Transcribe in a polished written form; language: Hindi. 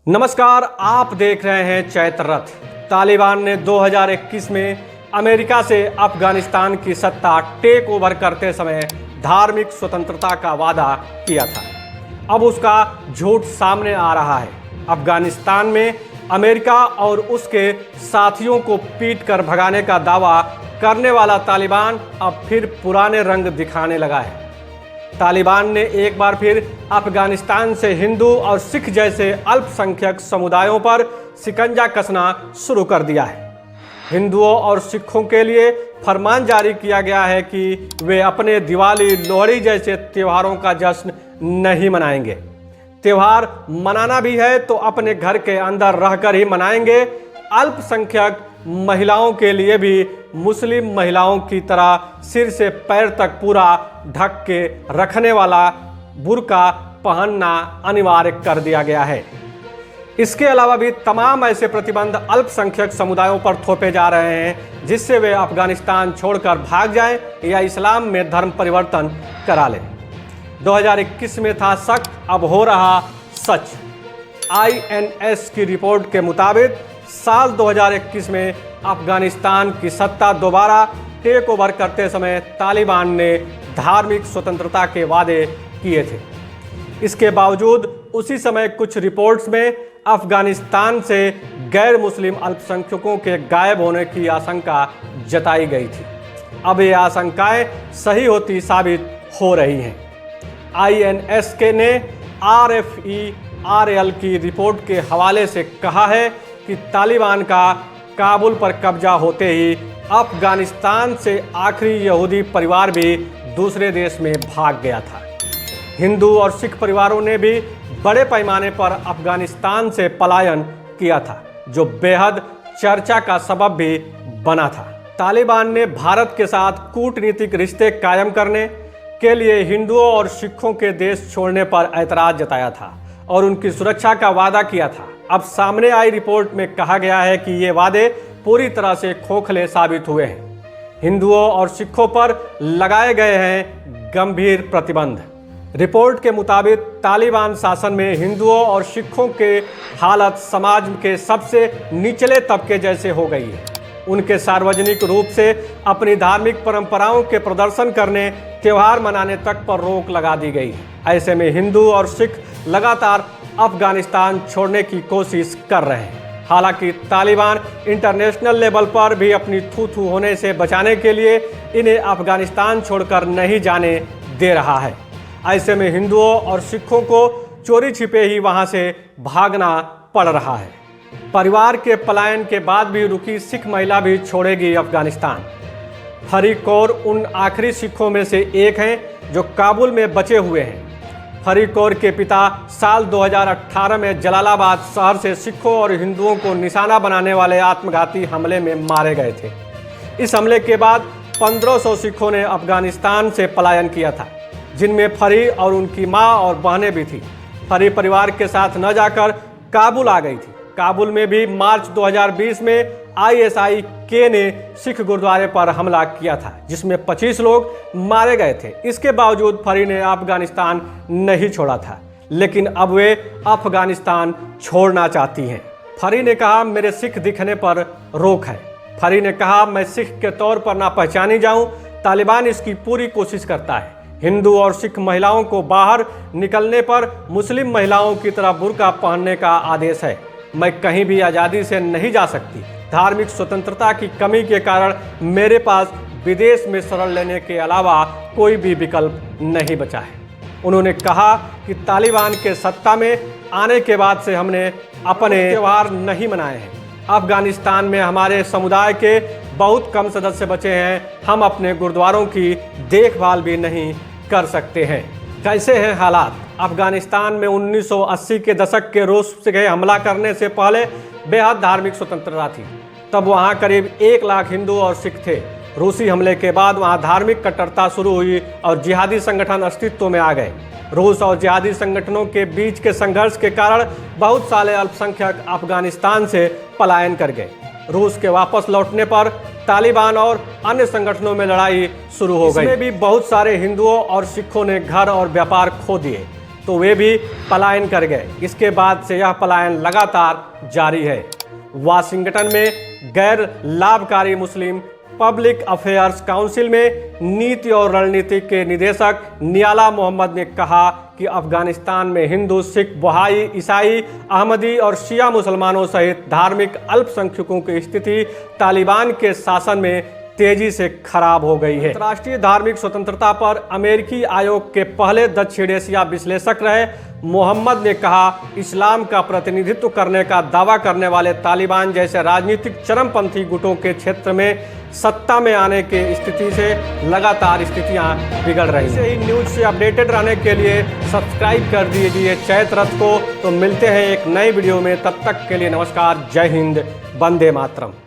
नमस्कार, आप देख रहे हैं चैत्र रथ। तालिबान ने 2021 में अमेरिका से अफगानिस्तान की सत्ता टेक ओवर करते समय धार्मिक स्वतंत्रता का वादा किया था। अब उसका झूठ सामने आ रहा है। अफगानिस्तान में अमेरिका और उसके साथियों को पीट कर भगाने का दावा करने वाला तालिबान अब फिर पुराने रंग दिखाने लगा है। तालिबान ने एक बार फिर अफगानिस्तान से हिंदू और सिख जैसे अल्पसंख्यक समुदायों पर शिकंजा कसना शुरू कर दिया है। हिंदुओं और सिखों के लिए फरमान जारी किया गया है कि वे अपने दिवाली, लोहड़ी जैसे त्योहारों का जश्न नहीं मनाएंगे। त्योहार मनाना भी है तो अपने घर के अंदर रहकर ही मनाएंगे। अल्पसंख्यक महिलाओं के लिए भी मुस्लिम महिलाओं की तरह सिर से पैर तक पूरा ढक के रखने वाला बुर्का पहनना अनिवार्य कर दिया गया है। इसके अलावा भी तमाम ऐसे प्रतिबंध अल्पसंख्यक समुदायों पर थोपे जा रहे हैं जिससे वे अफगानिस्तान छोड़कर भाग जाएं या इस्लाम में धर्म परिवर्तन करा लें। 2021 में था शक, अब हो रहा सच। INS की रिपोर्ट के मुताबिक साल 2021 में अफगानिस्तान की सत्ता दोबारा टेक ओवर करते समय तालिबान ने धार्मिक स्वतंत्रता के वादे किए थे। इसके बावजूद उसी समय कुछ रिपोर्ट्स में अफगानिस्तान से गैर मुस्लिम अल्पसंख्यकों के गायब होने की आशंका जताई गई थी। अब ये आशंकाएं सही होती साबित हो रही हैं। INS के ने RFE-RL की रिपोर्ट के हवाले से कहा है कि तालिबान का काबुल पर कब्जा होते ही अफगानिस्तान से आखिरी यहूदी परिवार भी दूसरे देश में भाग गया था। हिंदू और सिख परिवारों ने भी बड़े पैमाने पर अफगानिस्तान से पलायन किया था, जो बेहद चर्चा का सबब भी बना था। तालिबान ने भारत के साथ कूटनीतिक रिश्ते कायम करने के लिए हिंदुओं और सिखों के देश छोड़ने पर ऐतराज जताया था और उनकी सुरक्षा का वादा किया था। अब सामने आई रिपोर्ट में कहा गया है कि ये वादे पूरी तरह से खोखले साबित हुए हैं। हिंदुओं और सिखों पर लगाए गए हैं गंभीर प्रतिबंध। रिपोर्ट के मुताबिक तालिबान शासन में हिंदुओं और सिखों के हालत समाज के सबसे निचले तबके जैसे हो गई है। उनके सार्वजनिक रूप से अपनी धार्मिक परंपराओं के प्रदर्शन करने, त्योहार मनाने तक पर रोक लगा दी गई है। ऐसे में हिंदू और सिख लगातार अफगानिस्तान छोड़ने की कोशिश कर रहे हैं। हालांकि तालिबान इंटरनेशनल लेवल पर भी अपनी थू-थू होने से बचाने के लिए इन्हें अफगानिस्तान छोड़कर नहीं जाने दे रहा है। ऐसे में हिंदुओं और सिखों को चोरी छिपे ही वहां से भागना पड़ रहा है। परिवार के पलायन के बाद भी रुकी सिख महिला भी छोड़ेगी अफगानिस्तान। फरीक कौर उन आखिरी सिखों में से एक हैं जो काबुल में बचे हुए हैं। फरीक कौर के पिता साल 2018 में जलालाबाद शहर से सिखों और हिंदुओं को निशाना बनाने वाले आत्मघाती हमले में मारे गए थे। इस हमले के बाद 1500 सिखों ने अफगानिस्तान से पलायन किया था, जिनमें फरी और उनकी मां और बहनें भी थी। फरी परिवार के साथ न जाकर काबुल आ गई थी। काबुल में भी मार्च 2020 में ISIK ने सिख गुरुद्वारे पर हमला किया था, जिसमें 25 लोग मारे गए थे। इसके बावजूद फरी ने अफगानिस्तान नहीं छोड़ा था, लेकिन अब वे अफगानिस्तान छोड़ना चाहती हैं। फरी ने कहा, मेरे सिख दिखने पर रोक है। फरी ने कहा, मैं सिख के तौर पर ना पहचानी जाऊं। तालिबान इसकी पूरी कोशिश करता है। हिंदू और सिख महिलाओं को बाहर निकलने पर मुस्लिम महिलाओं की तरह बुर्का पहनने का आदेश है। मैं कहीं भी आज़ादी से नहीं जा सकती। धार्मिक स्वतंत्रता की कमी के कारण मेरे पास विदेश में शरण लेने के अलावा कोई भी विकल्प नहीं बचा है। उन्होंने कहा कि तालिबान के सत्ता में आने के बाद से हमने अपने त्योहार नहीं मनाए हैं। अफगानिस्तान में हमारे समुदाय के बहुत कम सदस्य बचे हैं। हम अपने गुरुद्वारों की देखभाल भी नहीं कर सकते हैं। कैसे हैं हालात? अफगानिस्तान में 1980 के दशक के रूस से हमला करने से पहले बेहद धार्मिक स्वतंत्रता थी। तब वहां करीब 1 लाख हिंदू और सिख थे। रूसी हमले के बाद वहां धार्मिक कट्टरता शुरू हुई और जिहादी संगठन अस्तित्व में आ गए। रूस और जिहादी संगठनों के बीच के संघर्ष के कारण बहुत सारे अल्पसंख्यक अफगानिस्तान से पलायन कर गए। रूस के वापस लौटने पर तालिबान और अन्य संगठनों में लड़ाई शुरू हो गई। इसमें भी बहुत सारे हिंदुओं और सिखों ने घर और व्यापार खो दिए। तो वे भी पलायन कर गए। इसके बाद से यह पलायन लगातार जारी है। वाशिंगटन में गैर लाभकारी मुस्लिम पब्लिक अफेयर्स काउंसिल में नीति और रणनीति के निदेशक नियाला मोहम्मद ने कहा कि अफगानिस्तान में हिंदू, सिख, बहाई, ईसाई, अहमदी और शिया मुसलमानों सहित धार्मिक अल्पसंख्यकों की स्थिति तालिबान के शासन में तेजी से खराब हो गई है। अंतर्राष्ट्रीय धार्मिक स्वतंत्रता पर अमेरिकी आयोग के पहले दक्षिण एशिया विश्लेषक रहे मोहम्मद ने कहा, इस्लाम का प्रतिनिधित्व करने का दावा करने वाले तालिबान जैसे राजनीतिक चरमपंथी गुटों के क्षेत्र में सत्ता में आने की स्थिति से लगातार स्थितियां बिगड़ रही हैं। इसी न्यूज से अपडेटेड रहने के लिए सब्सक्राइब कर दीजिए चैत रथ को। तो मिलते हैं एक नई वीडियो में, तब तक के लिए नमस्कार, जय हिंद, वंदे मातरम।